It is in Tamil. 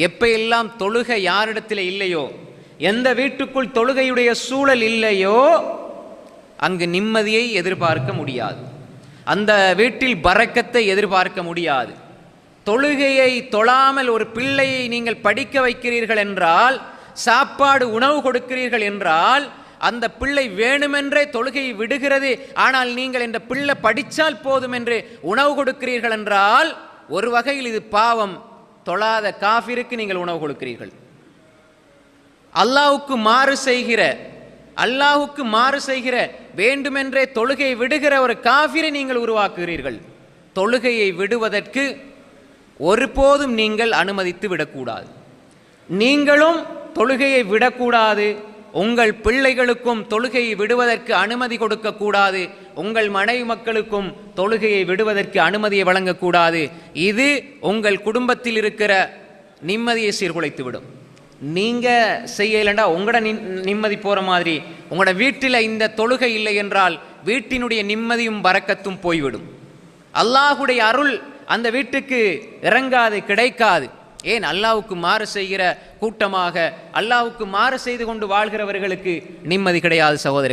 எப்ப எல்லாம் தொழுகை யாரிடத்தில் இல்லையோ, எந்த வீட்டுக்குள் தொழுகையுடைய சூழல் இல்லையோ, அங்கு நிம்மதியை எதிர்பார்க்க முடியாது, அந்த வீட்டில் பரக்கத்தை எதிர்பார்க்க முடியாது. தொழுகையை தொழாமல் ஒரு பிள்ளையை நீங்கள் படிக்க வைக்கிறீர்கள் என்றால், சாப்பாடு உணவு கொடுக்கிறீர்கள் என்றால், அந்த பிள்ளை வேணுமென்றே தொழுகையை விடுகிறது. ஆனால் நீங்கள் இந்த பிள்ளை படித்தால் போதும் என்று உணவு கொடுக்கிறீர்கள் என்றால், ஒரு வகையில் இது பாவம். தொழாத காஃபிருக்கு நீங்கள் உணவு கொடுக்கிறீர்கள். அல்லாஹ்வுக்கு மாறு செய்கிற வேண்டுமென்றே தொழுகையை விடுகிற ஒரு காஃபிரை நீங்கள் உருவாக்குகிறீர்கள். தொழுகையை விடுவதற்கு ஒருபோதும் நீங்கள் அனுமதித்து விடக்கூடாது. நீங்களும் தொழுகையை விடக்கூடாது, உங்கள் பிள்ளைகளுக்கும் தொழுகையை விடுவதற்கு அனுமதி கொடுக்கக்கூடாது, உங்கள் மனைவி மக்களுக்கும் தொழுகையை விடுவதற்கு அனுமதியை வழங்கக்கூடாது. இது உங்கள் குடும்பத்தில் இருக்கிற நிம்மதியை சீர்குலைத்து விடும். நீங்கள் செய்யலைண்டா உங்களோட நிம்மதி போகிற மாதிரி, உங்களோட வீட்டில் இந்த தொழுகை இல்லை என்றால் வீட்டினுடைய நிம்மதியும் பரக்கத்தும் போய்விடும். அல்லாஹுடைய அருள் அந்த வீட்டுக்கு இறங்காது, கிடைக்காது. ஏன்? அல்லாஹ்வுக்கு மாறு செய்கிற கூட்டமாக, அல்லாஹ்வுக்கு மாறு செய்து கொண்டு வாழ்கிறவர்களுக்கு நிம்மதி கிடையாது சகோதரர்கள்.